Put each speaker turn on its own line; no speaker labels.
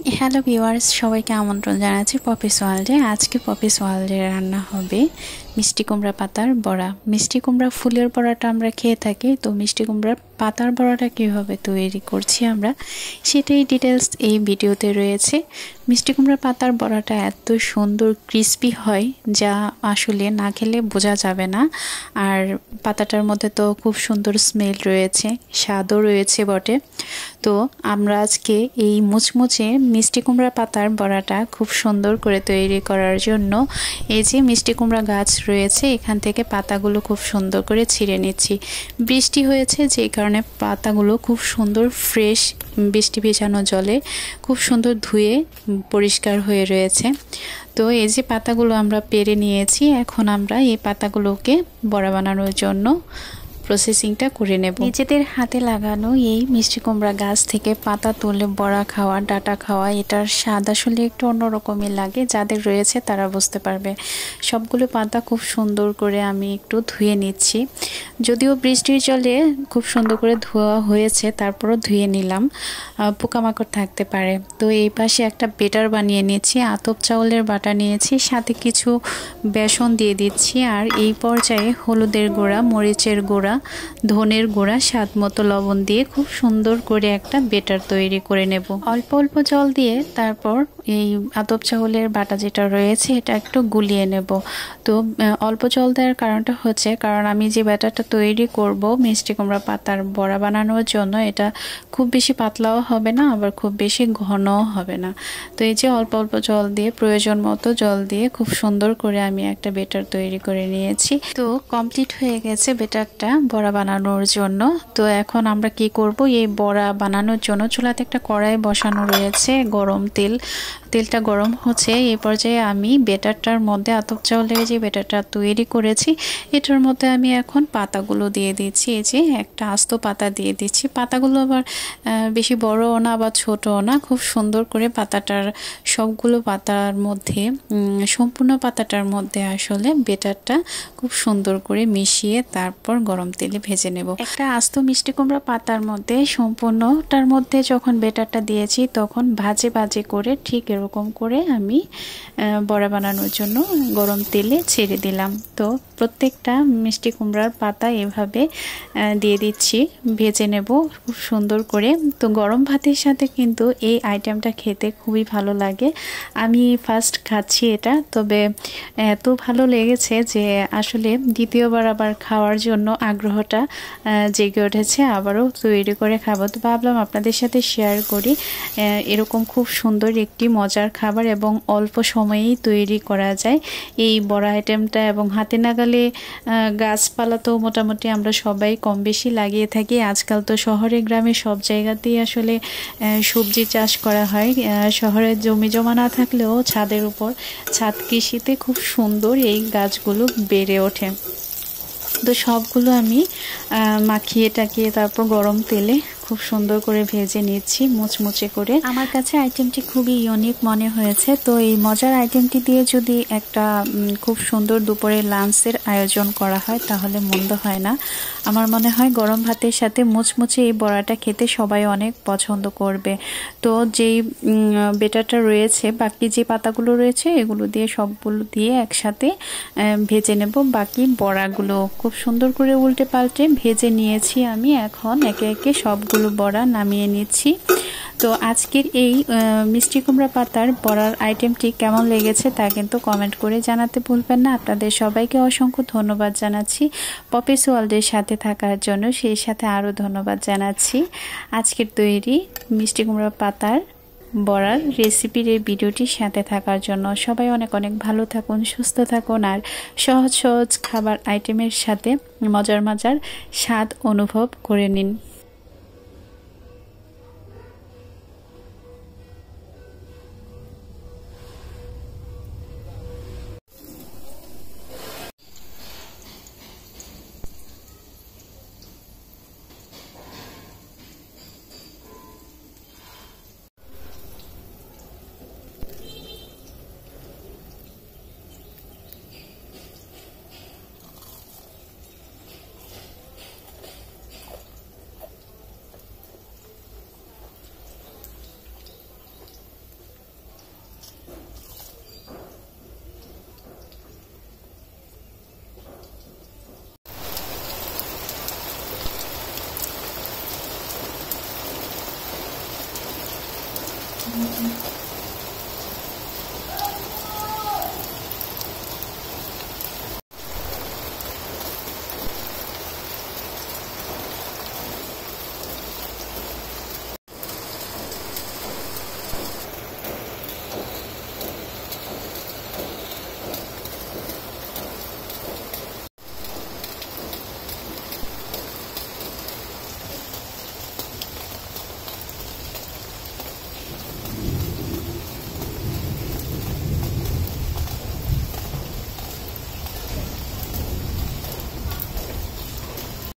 Hello viewers, সবাইকে আমন্ত্রণ জানাচ্ছি পপিস ওয়ার্ল্ডে। আজকে পপিস ওয়ার্ল্ডে রান্না হবে মিষ্টি কুমড়া পাতার বড়া। মিষ্টি কুমড়া ফুলের বড়াটা আমরা খেয়ে থাকি, তো মিষ্টি কুমড়ার পাতার বড়াটা কীভাবে তৈরি করছি আমরা সেটাই ডিটেলস এই ভিডিওতে রয়েছে। মিষ্টি কুমড়া পাতার বড়াটা এত সুন্দর ক্রিস্পি হয় যা আসলে না খেলে বোঝা যাবে না। আর পাতাটার মধ্যে তো খুব সুন্দর স্মেল রয়েছে, স্বাদও রয়েছে বটে। তো আমরা আজকে এই মুচমুচে মিষ্টি কুমড়া পাতার বড়াটা খুব সুন্দর করে তৈরি করার জন্য এই যে মিষ্টি কুমড়া গাছ রয়েছে, এখান থেকে পাতাগুলো খুব সুন্দর করে ছিঁড়ে নিচ্ছি। বৃষ্টি হয়েছে যে কারণে পাতাগুলো খুব সুন্দর ফ্রেশ, বৃষ্টি ভেজানো জলে খুব সুন্দর ধুয়ে পরিষ্কার হয়ে রয়েছে। তো এই যে পাতাগুলো আমরা পেরে নিয়েছি, এখন আমরা এই পাতাগুলোকে বড়া বানানোর জন্য প্রসেসিংটা করে নেব। নিজেদের হাতে লাগানো এই মিষ্টি কুমড়া গাছ থেকে পাতা তুলে বড়া খাওয়া, ডাটা খাওয়া, এটার স্বাদ আসলে একটু অন্যরকমই লাগে। যাদের রয়েছে তারা বুঝতে পারবে। সবগুলো পাতা খুব সুন্দর করে আমি একটু ধুয়ে নিচ্ছি। যদিও বৃষ্টির জলে খুব সুন্দর করে ধোয়া হয়েছে, তারপরও ধুয়ে নিলাম, পোকামাকড় থাকতে পারে। তো এই পাশে একটা বেটার বানিয়ে নিচ্ছি, আতপ চাউলের বাটা নিয়েছি, সাথে কিছু বেসন দিয়ে দিচ্ছি। আর এই পর্যায়ে হলুদের গুঁড়া, মরিচের গুঁড়া, ধনের গুঁড়া, স্বাদ মতো লবণ দিয়ে খুব সুন্দর করে একটা বেটার তৈরি করে নেব। অল্প অল্প জল দিয়ে তারপর এই আতপ চাউলের বাটা যেটা রয়েছে এটা একটু গুলিয়ে নেব। তো অল্প জল দেওয়ার কারণটা হচ্ছে কারণ আমি যে ব্যাটারটা তৈরি করব মিষ্টি কুমড়া পাতার বড়া বানানোর জন্য, এটা খুব বেশি পাতলাও হবে না, আবার খুব বেশি ঘনও হবে না। তো এই যে অল্প অল্প জল দিয়ে, প্রয়োজন মতো জল দিয়ে খুব সুন্দর করে আমি একটা বেটার তৈরি করে নিয়েছি। তো কমপ্লিট হয়ে গেছে বেটারটা বড়া বানানোর জন্য। তো এখন আমরা কি করব, এই বড়া বানানোর জন্য চুলাতে একটা কড়াই বসানো রয়েছে, গরম তেলটা গরম হচ্ছে। এই পর্যায়ে আমি বেটারটার মধ্যে আতপ চাউলের যে বেটারটা তৈরি করেছি এটার মধ্যে আমি এখন পাতাগুলো দিয়ে দিচ্ছি। এই যে একটা আস্ত পাতা দিয়ে দিচ্ছি। পাতাগুলো আবার বেশি বড়ও না বা ছোটও না, খুব সুন্দর করে পাতাটার সবগুলো পাতার মধ্যে, সম্পূর্ণ পাতাটার মধ্যে আসলে বেটারটা খুব সুন্দর করে মিশিয়ে তারপর গরম তেলে ভেজে নেব। একটা আস্ত মিষ্টি কুমড়া পাতার মধ্যে সম্পূর্ণটার মধ্যে যখন বেটারটা দিয়েছি তখন ভাজে ভাজে করে ঠিক এরকম করে আমি বড়া বানানোর জন্য গরম তেলে ছেড়ে দিলাম। তো প্রত্যেকটা মিষ্টি কুমড়ার পাতা এভাবে দিয়ে দিচ্ছি, ভেজে নেব খুব সুন্দর করে। তো গরম ভাতের সাথে কিন্তু এই আইটেমটা খেতে খুবই ভালো লাগে। আমি ফার্স্ট খাচ্ছি এটা, তবে এত ভালো লেগেছে যে আসলে দ্বিতীয়বার আবার খাওয়ার জন্য আগ্রহটা জেগে উঠেছে, আবারও তৈরি করে খাবো। তো ভাবলাম আপনাদের সাথে শেয়ার করি। এরকম খুব সুন্দর একটি মজার খাবার এবং অল্প সময়েই তৈরি করা যায় এই বড়া আইটেমটা। এবং হাতে নাগালে গাছপালা তো মোটামুটি আমরা সবাই কম বেশি লাগিয়ে থাকি। আজকাল তো শহরে গ্রামে সব জায়গাতেই আসলে সবজি চাষ করা হয়। শহরে জমি জমা না থাকলেও ছাদের উপর, ছাদ কৃষিতে খুব সুন্দর এই গাছগুলো বেড়ে ওঠে। তো সবগুলো আমি মাখিয়ে টাকিয়ে তারপর গরম তেলে খুব সুন্দর করে ভেজে নিচ্ছি মুচমুচে করে। আমার কাছে আইটেমটি খুবই ইউনিক মনে হয়েছে। তো এই মজার আইটেমটি দিয়ে যদি একটা খুব সুন্দর দুপুরে লাঞ্চের আয়োজন করা হয় তাহলে মন্দ হয় না। আমার মনে হয় গরম ভাতের সাথে মুচমুচে এই বড়াটা খেতে সবাই অনেক পছন্দ করবে। তো যেই বেটারটা রয়েছে, বাকি যে পাতাগুলো রয়েছে এগুলো দিয়ে সবগুলো দিয়ে একসাথে ভেজে নেব। বাকি বড়াগুলো খুব সুন্দর করে উল্টে পাল্টে ভেজে নিয়েছি আমি। এখন একে একে সবগুলো বড়া নামিয়ে নিচ্ছি। তো আজকের এই মিষ্টি কুমড়া পাতার বড়ার আইটেমটি কেমন লেগেছে তা কিন্তু কমেন্ট করে জানাতে ভুলবেন না। আপনাদের সবাইকে অসংখ্য ধন্যবাদ জানাচ্ছি পপিস ওয়ার্ল্ডের সাথে থাকার জন্য, সেই সাথে আরও ধন্যবাদ জানাচ্ছি আজকের তৈরি মিষ্টি কুমড়া পাতার বড়ার রেসিপির এই ভিডিওটির সাথে থাকার জন্য। সবাই অনেক অনেক ভালো থাকুন, সুস্থ থাকুন, আর সহজ সহজ খাবার আইটেমের সাথে মজার মজার স্বাদ অনুভব করে নিন।